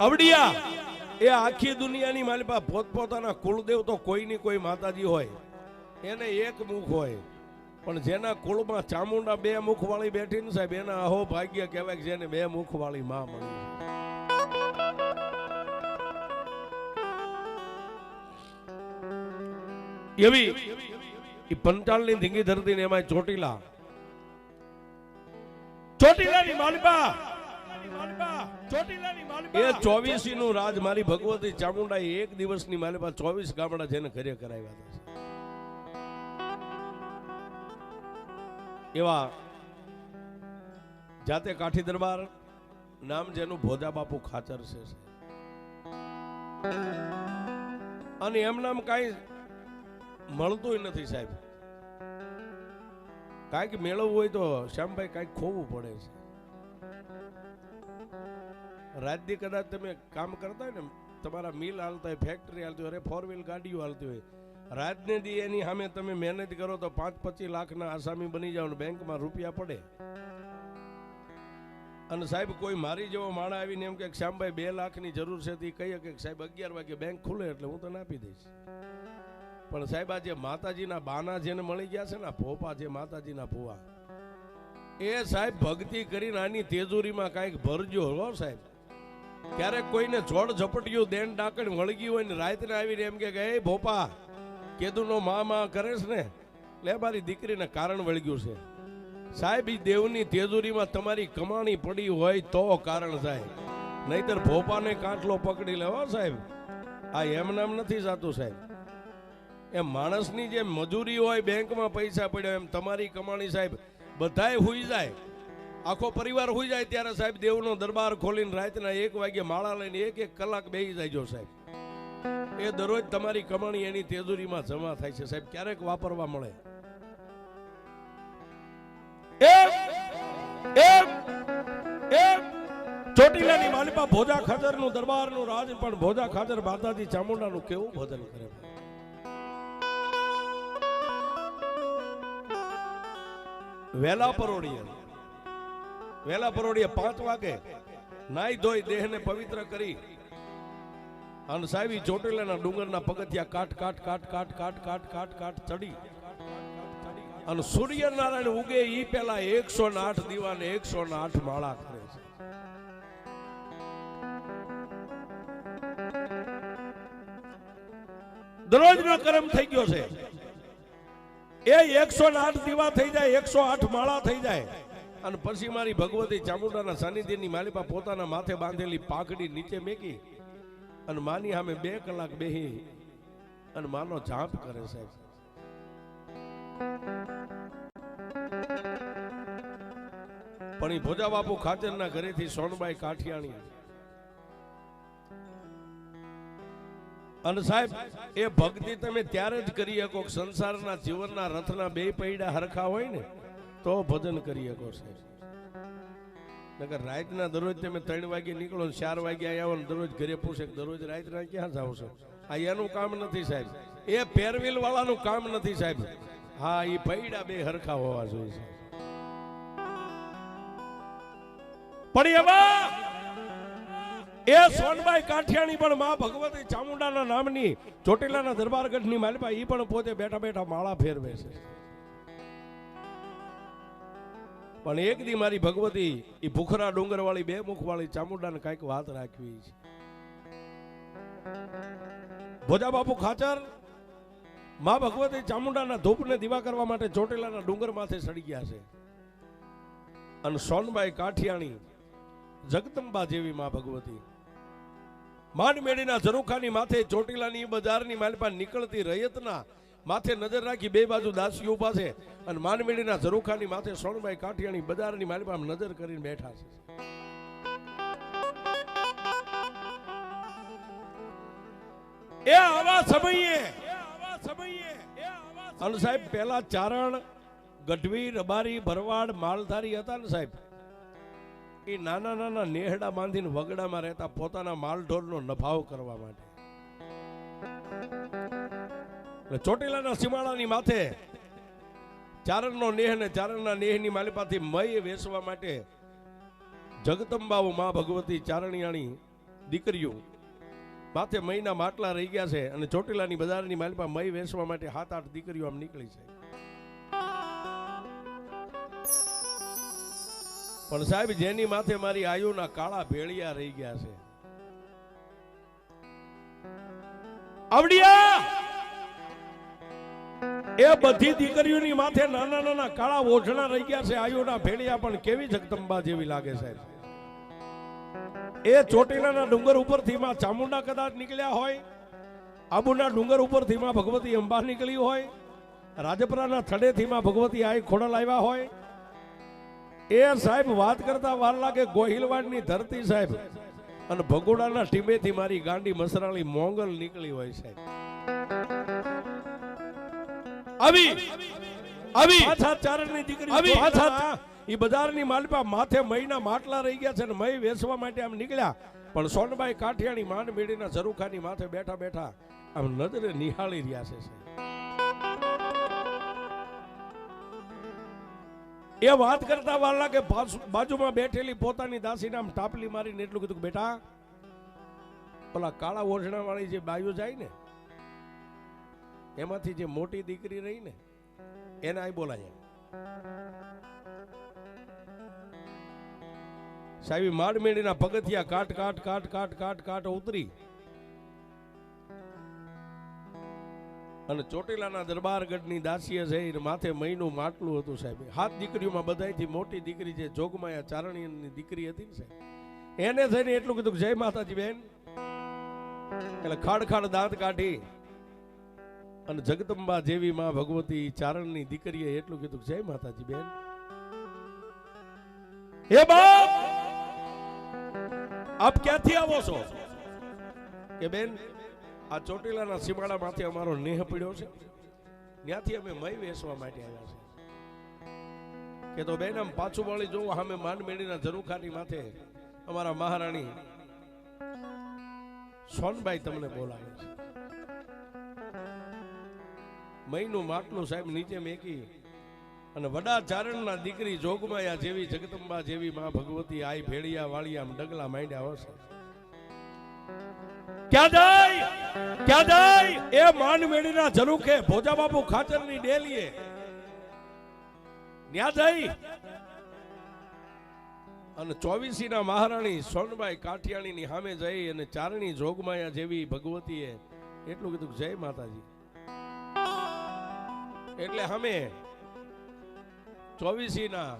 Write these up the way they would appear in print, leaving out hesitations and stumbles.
અવડિયા એ આખી દુનિયાની માલિપા પોતપોતાના કુળદેવ તો કોઈની કોઈ માતાજી હોય, એને એક મુખ હોય, પણ જેના કુળમાં ચામુંડા બે મુખ વાળી બેઠી ને સાહેબ, એના અહો ભાગ્ય કહેવાય કે જેને બે મુખ વાળી માં મળી. એવી એ પંચાલની ધીંગી ધરતી ને એમાં ચોટીલાની માલિપા એ 24 નું રાજ મારી ભગવતી ચામુંડા એક દિવસની માલિપા 24 ગામડા જેને ઘરે કરાવ્યા હતા. એવા જાતે કાઠી દરબાર નામ જેનું ભોજા બાપુ ખાચર છે, અને એમ નામ કઈ મળતું નથી સાહેબ. કાંઈક મેળવવું હોય તો શ્યામભાઈ કાંઈક ખોવું પડે છે. રાજદી કદાચ તમે કામ કરતા હોય ને, તમારા મિલ હાલતા હોય, ફેક્ટરી હાલતી હોય, 4 વ્હીલ ગાડીઓ હાલતી હોય, રાજને દી એની સામે તમે મહેનત કરો તો 5-25 લાખના આસામી બની જાવ ને બેંકમાં રૂપિયા પડે. અને સાહેબ કોઈ મારી જેવો માણા આવીને એમ કે શ્યામભાઈ 2 લાખની જરૂર છે, તે કહીએ કે સાહેબ 11 વાગે બેંક ખુલે એટલે હું તને આપી દઈશ. પણ સાહેબ આ જે માતાજીના બાના જેને મળી ગયા છે ને, ભોપા જે માતાજીના ભુવા, એ સાહેબ ભક્તિ કરીને આની તેજુરીમાં કાંઈક ભરજો હો સાહેબ. ક્યારેક કોઈને જોડ ઝપટિયું દેન ડાકણ વળગી હોય ને રાતને આવીને એમ કે એ ભોપા કેદુનો મા કરે છે ને, લે મારી દીકરીને કારણ વળગ્યું છે. સાહેબ ઈ દેવની તેજુરીમાં તમારી કમાણી પડી હોય તો કારણ થાય, નહીતર ભોપાને કાંટલો પકડી લેવો સાહેબ. આ એમ નામ નથી જાતું સાહેબ. એમ માણસની જેમ મજૂરી હોય, બેંકમાં પૈસા પડ્યા, એમ તમારી કમાણી સાહેબ બધાય હુઈ જાય, આખો પરિવાર હુઈ જાય ત્યારે સાહેબ દેવનો દરબાર ખોલીને રાતના 1 વાગે માળા લઈને 1-1 કલાક બેસી જાય સાહેબ. એ દરરોજ તમારી કમાણી એની તેજુરીમાં જમા થાય છે સાહેબ, ક્યારેક વાપરવા મળે. ચોટીલાની માલિપા ભોજા ખાચરનું દરબારનું રાજ, પણ ભોજા ખાચર માતાજી ચામુંડાનું કેવું ભજન કરે. વેલા પરોડીએ 5 વાગે નાઈ ધોઈ દેહને પવિત્ર કરી અને સાહેબ ચોટીલાના ડુંગરના પગથિયા કાટ ચડી અને સૂર્યનારાયણ ઉગે ઈ પેલા 108 દીવાને 108 માળા કરે છે. દરરોજનો કર્મ થઈ ગયો છે. એ 108 દીવા થઈ જાય, 108 માળા થઈ જાય, અને પછી મારી ભગવતી ચામુંડાના સાનિધ્યની માલિપા પોતાના માથે બાંધેલી પાઘડી નીચે મેકી અને માની સામે 2 કલાક બેહી અને માનો જાપ કરે સાહેબ. પણ એ ભોજા બાપુ ખાચરના ઘરેથી સોનબાઈ કાઠિયાણી અને સાહેબ એ ભક્તિ તમે ત્યારે જ કરી શકો, સંસારના જીવનના રથના 2 પૈડા હરખા હોય ને તો ભજન કરી શકો સાહેબ. નકર રાતના દરરોજ તમે 3 વાગે નીકળો, 4 વાગે આવો ને દરરોજ ઘરે પૂછે દરરોજ રાતના ક્યાં જાવ છો? આ એનું કામ નથી સાહેબ, એ પેરવીલ વાળાનું કામ નથી સાહેબ. હા, એ પૈડા 2 હરખા હોવા જોઈએ. પણ એમાં એ સોનબાઈ કાઠિયાણી પણ માં ભગવતી ચામુંડાના નામની ચોટીલાના દરબારગઢની માલિપા ઈ પણ પોતે બેઠા બેઠા માળા ફેરવે છે. પણ એક દી મારી ભગવતી ઈ ભૂખરા ડુંગર વાળી 2 મુખ વાળી ચામુંડાને કઈક વાત રાખવી છે. ભોજા બાપુ ખાચર માં ભગવતી ચામુંડાના ધૂપને દીવા કરવા માટે ચોટીલાના ડુંગર માથે સડી ગયા છે. અને સોનબાઈ કાઠિયાણી જગદંબા જેવી માં ભગવતી માંડમેડીના ઝરૂખાની માથે ચોટીલાની બજારની માલિપા નીકળતી રયતના માથે નજર રાખી 2 બાજુ દાસીઓ ઉભા છે, અને માંડમેડીના ઝરૂખાની માથે સોનબાઈ કાઠિયાણી બજારની માલિપા નજર કરીને બેઠા છે. એ આવા સમયે અને સાહેબ પેલા ચારણ, ગઢવી, રબારી, ભરવાડ, માલધારી હતા ને સાહેબ, એ નાના નાના નેહડા બાંધીને વગડામાં રહેતા પોતાના માલઢોરનો નફાવ કરવા માટે. ચોટીલાના સીમાડાની માથે ચારણનો નેહ ને ચારણના નેહની માલિપાથી મય વેચવા માટે જગદંબાઓ માં ભગવતી ચારણિયાણી દીકરીઓ માથે મહીના માટલા રહી ગયા છે અને ચોટીલાની બજારની માલિપા મહી વેચવા માટે 7-8 દીકરીઓ આમ નીકળી છે. પણ સાહેબ જેની માથે મારી આયુના કાળા ભેળિયા રહી ગયા છે, આવડિયા એ બધી દીકરીઓની માથે નાના નાના કાળા ઓઢણા રહી ગયા છે. આયુના ભેળિયા પણ કેવી જગદંબા જેવી લાગે સાહેબ. એ ચોટીલાના ડુંગર ઉપરથી માં ચામુંડા કદાચ નીકળ્યા હોય, આબુના ડુંગર ઉપરથી માં ભગવતી અંબા નીકળી હોય, રાજપરાના થડેથી માં ભગવતી આઈ ખોડલ આવ્યા હોય, એ સાહેબ વાત કરતા વાર લાગે ગોહિલવાડની ધરતી સાહેબ, અને ભગોડાના ટીમેથી મારી ગાંડી મસરાળી મોંગલ નીકળી હોય સાહેબ. આવી આવી પાછા ચારણની દીકરી આવી પાછા ઈ બજારની માલપા માથે મહીના માટલા રહી ગયા છે ને મહી વેચવા માટે આમ નીકળ્યા. પણ સોનબાઈ કાઠિયાણી માંડ મેળીના ઝરૂખાની માથે બેઠા બેઠા આમ નજરે નિહાળી રહ્યા છે સાહેબ. એ વાત કરતા વાર લાગે બાજુમાં બેઠેલી પોતાની દાસીને આમ ટાપલી મારીને એટલું કીધું કે બેટા પેલા કાળા ઓઢણા વાળી જે બાયુ જાય ને એમાંથી જે મોટી દીકરી રહી ને એને આ બોલાય સાહેબ. માડમેડીના પગથિયા કાટ કાટ કાટ કાટ કાટ કાટ ઉતરી અને ચોટીલાના દરબારગઢની દાસીએ જઈને માથે મહીનું માટલું હતું સાહેબ. 7 દીકરીઓમાં બધાયથી મોટી દીકરી જે જોગમાયા ચારણીની દીકરી હતી ને સાહેબ, એને જઈને એટલું કીધું જય માતાજી બેન. એટલે ખાડ ખાડ દાંત કાઢી અને જગદંબા જેવી માં ભગવતી ચારણની દીકરીએ એટલું કીધું જય માતાજી બેન. હે બાપ આપ ક્યાંથી આવો છો? કે બેન આ ચોટીલાના સીમાડા માંથી અમારો નેહ પડ્યો છે, ત્યાંથી અમે મહી વેચવા માટે આવ્યા છે. કે તો બેન આમ પાછું વળી જોવો, અમે માંડમેડીના ઝરૂખાની માથે અમારા મહારાણી સોનબાઈ તમને બોલાવે છે. મહીનું માટલું સાહેબ નીચે મેકી અને વડા ચારણના દીકરી જોગમાયા જેવી જગદંબા જેવી માં ભગવતી આઈ ભેળિયા વાળી આમ ડગલા માંડ્યા હશે. ક્યાં જાય ક્યાં જાય? એ માંડમેડીના ઝરૂખે ભોજા બાપુ ખાચરની ડેલીએ ન્યા જઈ અને 24 ના મહારાણી સોનબાઈ કાઠિયાણીની સામે જઈ અને ચારણી જોગમાયા જેવી ભગવતીએ એટલું કીધું જય માતાજી. એટલે અમે 24 ના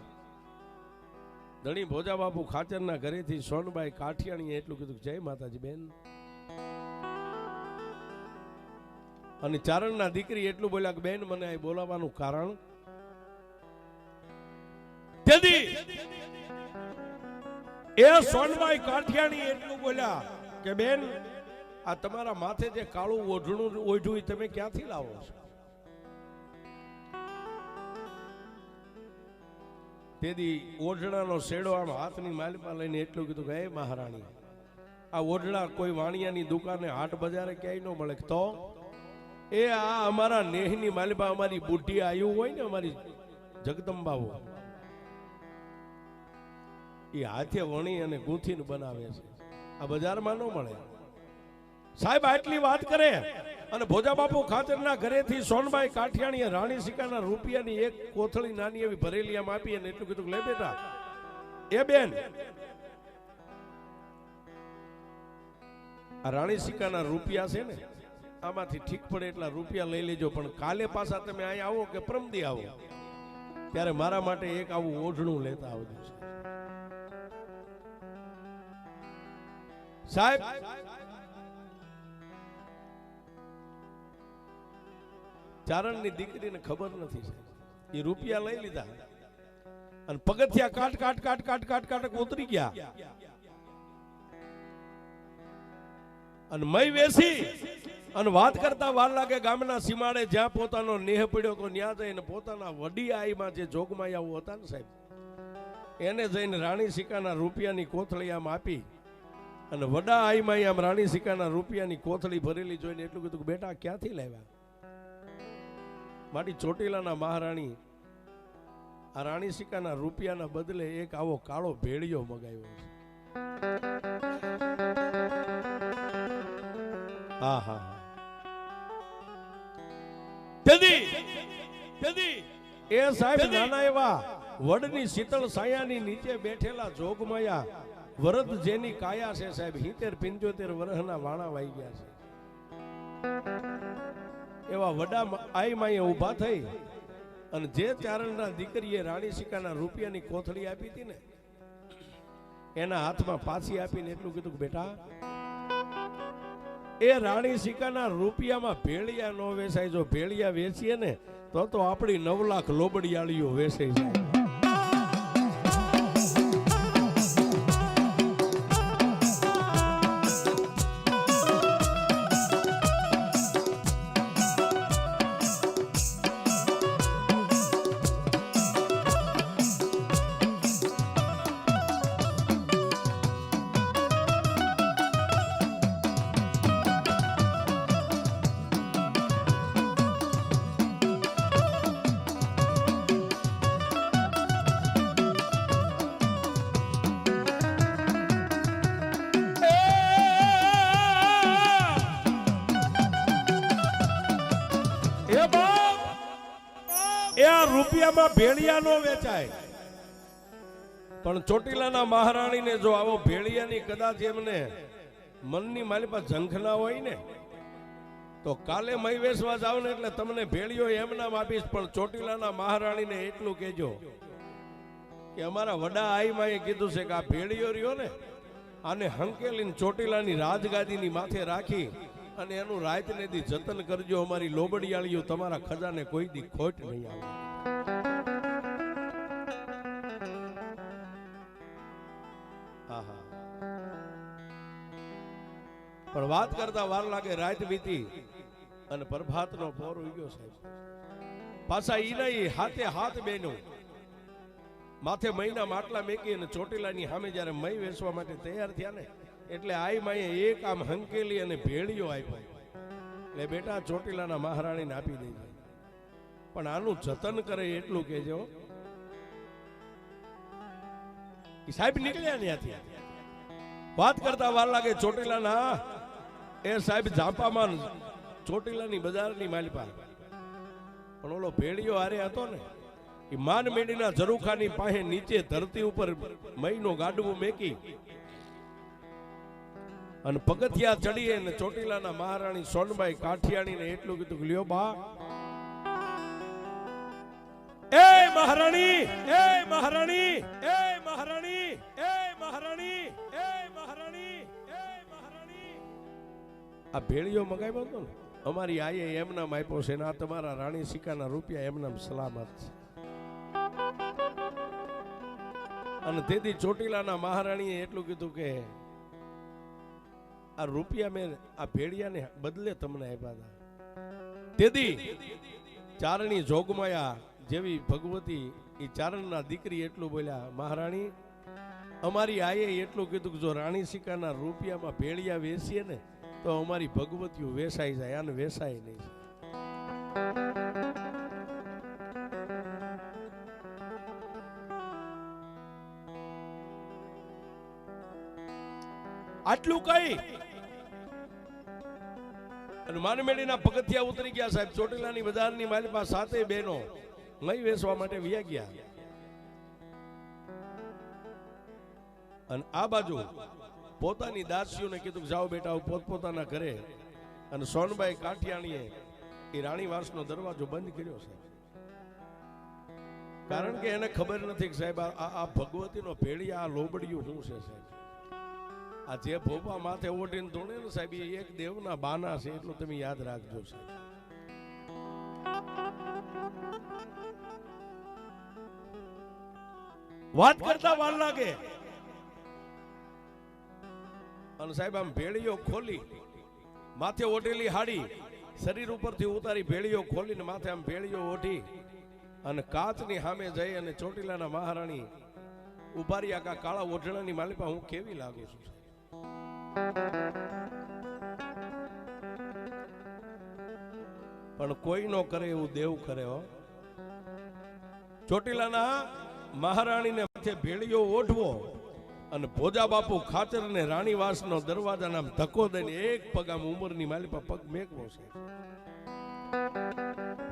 ધણી ભોજા બાપુ ખાચરના ઘરેથી સોનબાઈ કાઠિયાણીએ એટલું કીધું જય માતાજી બેન. અને ચારણના દીકરી એટલું બોલ્યા કે બેન મને આ બોલાવવાનું કારણ તેથી એ સોનબાઈ કાઠિયાણી એટલું બોલ્યા કે બેન આ તમારા માથે જે કાળું ઓઢણું ઓઢ્યું તમે ક્યાંથી લાવો છો? તેથી ઓઢણાનો શેડો આમ હાથની માલિપા લઈને એટલું કીધું કે હે મહારાણી આ ઓઢણા કોઈ વાણિયાની દુકાને હાટ બજારે ક્યાંય ન મળે. તો એ આ અમારા નેહની માલિપા અમારી બુઢી આયુ હોય ને અમારી જગદંબાઓ એ હાથે વણી અને ગૂંથીને બનાવે છે, આ બજારમાં ન મળે સાહેબ. આટલી વાત કરે અને ભોજા બાપુ ખાચરના ઘરેથી સોનબાઈ કાઠિયાણીએ રાણી સિક્કાના રૂપિયાની એક કોથળી નાની એવી ભરેલી આમ આપી અને એટલું કીધું લે બેટા એ બેન આ રાણી સિક્કાના રૂપિયા છે ને આમાંથી ઠીક પડે એટલા રૂપિયા લઈ લેજો, પણ કાલે પાછા તમે અહીંયા આવો કે પ્રમદી આવો ત્યારે મારા માટે એક આવું ઓઢણું લેતા આવજો સાહેબ. ચારણની દીકરીને ખબર નથી એ રૂપિયા લઈ લીધા અને પગથિયા કાટ કાટ કાટ કાટ કાટ કાટ ઉતરી ગયા અને મય વેસી અને વાત કરતા વાર લાગે ગામના સીમાડે જ્યાં પોતાનો નેહ પડ્યો તો ત્યાં જઈને પોતાના વડી આઈમાં જે જોગમાયાઓ હતા ને સાહેબ એને જઈને રાણી સિક્કાના રૂપિયાની કોથળી આમ આપી અને વડા આઈમાં આમ રાણી સિક્કાના રૂપિયાની કોથળી ભરેલી જોઈને એટલું કીધું કે બેટા ક્યાંથી લાવ્યા? મારી ચોટીલાના મહારાણી આ રાણી સિક્કાના રૂપિયાના બદલે એક આવો કાળો ભેળિયો મગાવ્યો છે. હા હા તેથી એ સાહેબ નાના એવા વડની શીતળ સાયાની નીચે બેઠેલા જોગમાયા વરદ જેની કાયા છે સાહેબ 70-75 વર્ષના વાણા વાઈ ગયા છે એવા વડા આઈ માએ ઊભા થઈ અને જે ચારણના દીકરીએ રાણી સિકાના રૂપિયાની કોથળી આપી હતી ને એના હાથમાં પાછી આપીને એટલું કીધું કે બેટા એ રાણી સિકાના રૂપિયામાં ભેળિયા નો વેચાય, જો ભેળિયા વેચીએ ને તો આપણી 9 લાખ લોબડિયાળીઓ વેચાઈ જાય. રૂપિયામાં ભેળિયા નો વેચાય, પણ ચોટીલાના મહારાણીને જો આવો ભેળિયાની કદાચ એમને મનની મારી પાસે ઝંખના હોય ને તો કાલે મય વેચવા જાવ ને એટલે તમને ભેળિયો એમ નામ આપીશ, પણ ચોટીલાના મહારાણીને એટલું કહેજો કે અમારા વડા આઈમાએ કીધું છે કે આ ભેળિયો રહ્યો ને આને હંકેલીને ચોટીલાની રાજગાદીની માથે રાખી અને એનું રાત ને દી જતન કરજો, અમારી લોબડિયાળીઓ તમારા ખજાને કોઈ દી ખોટ નહીં આવે. પણ વાત કરતા વાર લાગે, રાત વીતી અને પ્રભાતનો પોર ઉગ્યો સાહેબ. પાછા ઈ નહીં હાથે હાથ બેનો માથે મહિના માટલા મેકી અને ચોટીલાની સામે જ્યારે મય વેચવા માટે તૈયાર થયા ને એટલે આઈ માએ એક આમ હંકેલી અને ભેળિયો આપ્યો. એટલે બેટા ચોટીલાના મહારાણીને આપી દેજે, પણ આનું જતન કરે એટલું કહેજો. સાહેબ નીકળ્યા ત્યાંથી. વાત કરતા વાર લાગે, ચોટીલાના એ સાહેબ ઝાંપામાં ચોટીલાની બજારની માલપા પણ ઓલો ભેળિયો હારે હતો ને એ માન મેડીના ઝરૂખાની પાસે નીચે ધરતી ઉપર મહીનો ગાડવું મેકી અને પગથિયા ચડી અને ચોટીલાના મહારાણી સોનબાઈ કાઠિયાણીને એટલું કીધું કે લ્યો બા, એ મહારાણી, એ મહારાણી, એ મહારાણી, એ મહારાણી, એ મહારાણી, એ મહારાણી, આ ભેળિયો મગાવ્યો હતો ને અમારી આયે એમનામ આપ્યો છે ને આ તમારા રાણી સિકાના રૂપિયા એમનામ સલામત છે. અને તેથી ચોટીલાના મહારાણીએ એટલું કીધું કે આ રૂપિયા મેં આ ભેળિયાને બદલે તમને આપ્યા હતા. તેથી ચારણી જોગમાયા જેવી ભગવતી એ ચારણના દીકરી એટલું બોલ્યા, મહારાણી અમારી આયે એટલું કીધું કે જો રાણી સિકાના રૂપિયામાં ભેળિયા વેચીએ ને તો અમારી ભગવતીઓ વેસાઈ જાય, આને વેસાય નહીં. આટલું કઈ અને માનમેડીના પગથિયા ઉતરી ગયા સાહેબ. ચોટીલાની બજારની માલિપા સાતે બહેનો મય વેચવા માટે વ્યા ગયા અને આ બાજુ પોતાની દાસીઓને કીધું કે જાઓ બેટા પોતપોતાના ઘરે. અને સોનબાઈ કાઠિયાણીએ એ રાણીવાસનો દરવાજો બંધ કર્યો છે, કારણ કે એને ખબર નથી કે સાહેબ આ ભગવતીનો ભેળિયા આ લોબડિયું શું છે સાહેબ. આ જે ભોપા માથે ઓઢીને ધોણે ને સાહેબ એ એક દેવના બાના છે, એટલું તમે યાદ રાખજો સાહેબ. વાત કરતા વાર લાગે અને સાહેબ આમ ભેળીઓ ખોલી માથે ઓઢેલી હાડી શરીર ઉપરથી ઉતારી ભેળીઓ ખોલીને માથે આમ ભેળીઓ ઓઢી અને કાચની સામે જઈ અને ચોટીલાના મહારાણી ઉભારી આખા કાળા ઓઢણાની માલિપા હું કેવી લાગુ છું. પણ કોઈ નો કરે એવું દેવ કરે હો. ચોટીલાના મહારાણીને માથે ભેળીઓ ઓઢવો અને ભોજા બાપુ ખાચર ને રાણીવાસનો દરવાજાના આમ ધક્કો દઈને એક પગ આમ ઉંમરની માલી પર પગ મેકવો છે.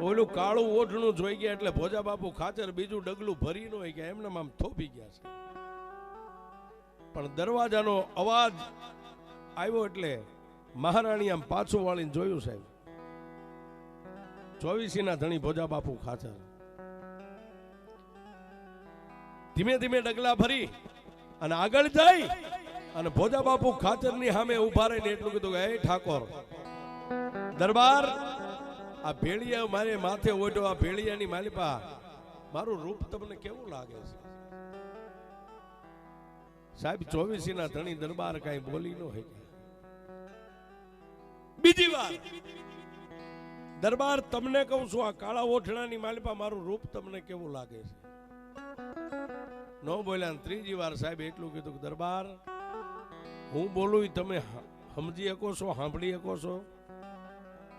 ઓલું કાળું ઓઢણું જોઈ ગયા એટલે ભોજા બાપુ ખાચર બીજું ડગલું ભરી ન હોય ગયા, એમને આમ થોપી ગયા છે. પણ દરવાજાનો અવાજ આવ્યો એટલે મહારાણી આમ પાછું વાળીને જોયું સાહેબ, 24 ધણી ભોજા બાપુ ખાચર ધીમે ધીમે ડગલા ભરી અને આગળ જાય અને ભોજા બાપુ ખાચરની સામે ઉભા રહીને એટલું કીધું કે હે ઠાકોર દરબાર, આ ભેળિયા મારે માથે ઓઢો, આ ભેળિયાની માલિપા મારું રૂપ તમને કેવું લાગે છે? સાહેબ 24 ધણી દરબાર કઈ બોલી ન હોય. બીજી વાર દરબાર તમને કહું છું, આ કાળા ઓઠણાની માલિપા મારું રૂપ તમને કેવું લાગે છે? ન બોલ્યા. ત્રીજી વાર સાહેબ એટલું કીધું કે દરબાર, હું બોલું તમે સમજી શકો છો, સાંભળી શકો છો?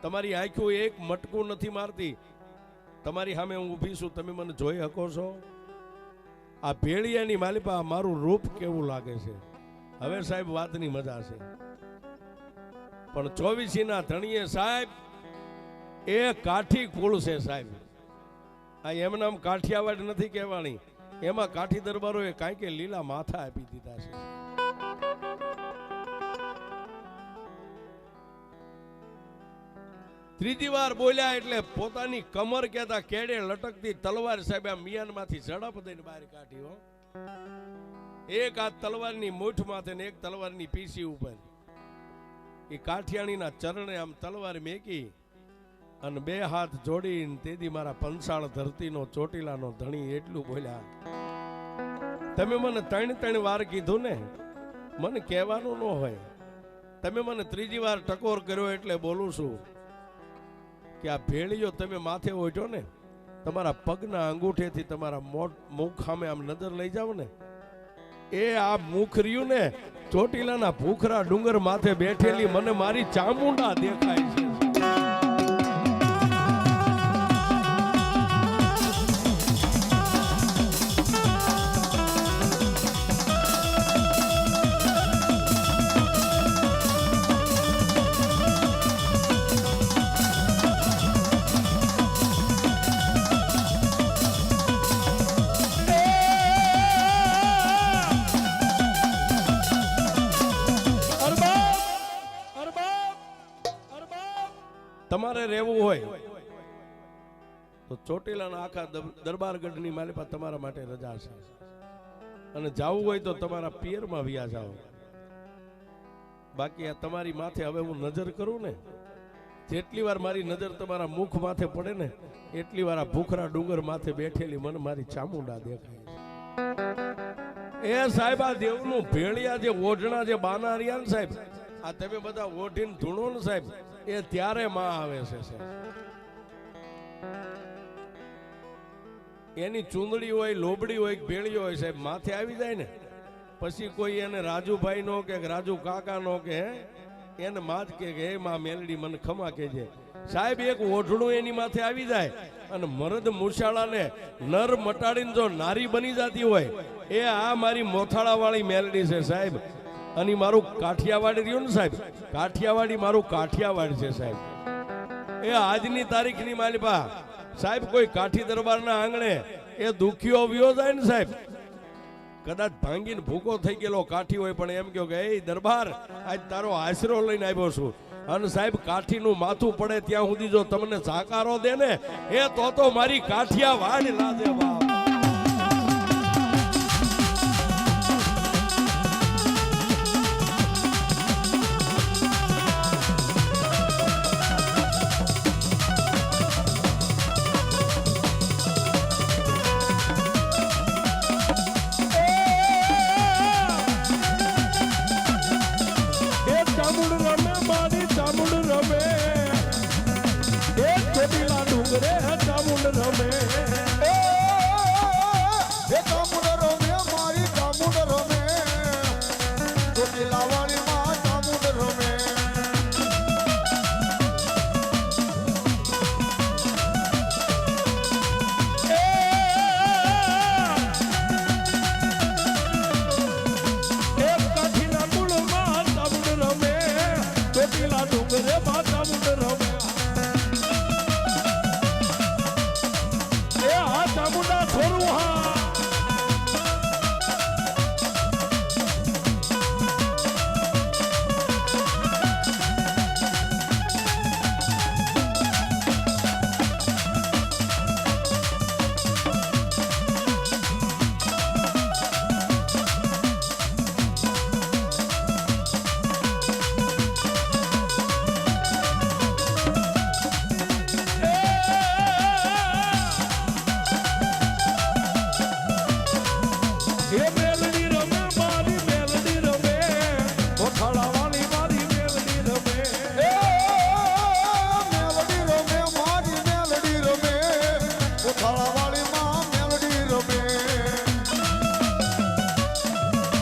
તમારી આંખો એક મટકું નથી મારતી, તમારી સામે હું ઊભી છું, તમે મને જોઈ શકો છો? આ ભેળિયાની માલિપા મારું રૂપ કેવું લાગે છે? હવે સાહેબ વાતની મજા છે. પણ 24 ધણીએ સાહેબ એ કાઠી કુળ છે સાહેબ. આ એમ નામ કાઠિયાવાડ નથી કહેવાની, એમાં કાઠી દરબારોએ કાંઈ કે લીલા માથા આપી દીધા છે. ત્રીજી વાર બોલ્યા એટલે પોતાની કમર કેતા કેડે લટકતી તલવાર સાહેબ આ મિયાનમાંથી ઝડપ દઈને બહાર કાઢી. હો, એક આ તલવારની મૂઠ માથે ને એક તલવારની પીસી ઉપર એ કાઠિયાણીના ચરણે આમ તલવાર મેકી અને બે હાથ જોડીને તેદી મારા પંસાળ ધરતીનો ચોટીલાનો ધણી એટલું બોલ્યા, તમે મને 3 વાર કીધું ને, મને કહેવાનું ન હોય. તમે મને ત્રીજી વાર ટકોર કર્યો એટલે બોલું છું કે આ ભેળીઓ તમે માથે ઓઢ્યો ને, તમારા પગના અંગૂઠેથી તમારા મુખ સામે આમ નજર લઈ જાવ ને, એ આ મુખ રહ્યું ને ચોટીલાના ભૂખરા ડુંગર માથે બેઠેલી મને મારી ચામુંડા દેખાય છે. તમારે રહેવું હોય તો ચોટીલાના આખા દરબારગઢની માલિપા તમારા માટે રજા છે, અને જવું હોય તો તમારા પિયરમાં વ્યા જાઓ. બાકી આ તમારી માથે હવે હું નજર કરું ને, જેટલી વાર મારી નજર તમારા મુખ માથે પડે ને એટલી વાર આ ભૂખરા ડુંગર માથે બેઠેલી મને મારી ચામુંડા દેખાય છે. એ સાહેબ આ દેવનું ભેળિયા જે ઓઢણા જે બાના રહ્યા ને સાહેબ, આ તમે બધા ઓઢીને ધૂણો ને સાહેબ, એ ત્યારે માં આવે છે. એની ચૂંદડી હોય, લોબડી હોય, ભેળી હોય સાહેબ, માથે આવી જાય ને પછી કોઈ એને રાજુભાઈ નો કે રાજુ કાકા નો કે એને માં જ કે હે માં મેલડી મને ખમા કેજે. સાહેબ એક ઓઢણું એની માથે આવી જાય અને મરદ મૂછાળાને નર મટાડીને જો નારી બની જતી હોય, એ આ મારી મોથાળા વાળી મેલડી છે સાહેબ. અને મારું કાઠિયાવાડી રહ્યું ને સાહેબ, કાઠિયાવાડી મારું કાઠિયાવાડ છે સાહેબ. એ આજની તારીખની માલિપા સાહેબ કોઈ કાઠી દરબારના આંગણે એ દુખીઓ વ્યો જાય ને સાહેબ, કદાચ ભાંગીને ભૂકો થઈ ગયેલો કાઠી હોય પણ એમ કહ્યું કે એ દરબાર આજ તારો આશરો લઈને આવ્યો છું, અને સાહેબ કાઠીનું માથું પડે ત્યાં સુધી જો તમને સાકારો દે ને, એ તો મારી કાઠિયાવાડ લાદે બાપ. રેતીલા ડુંગરે માતા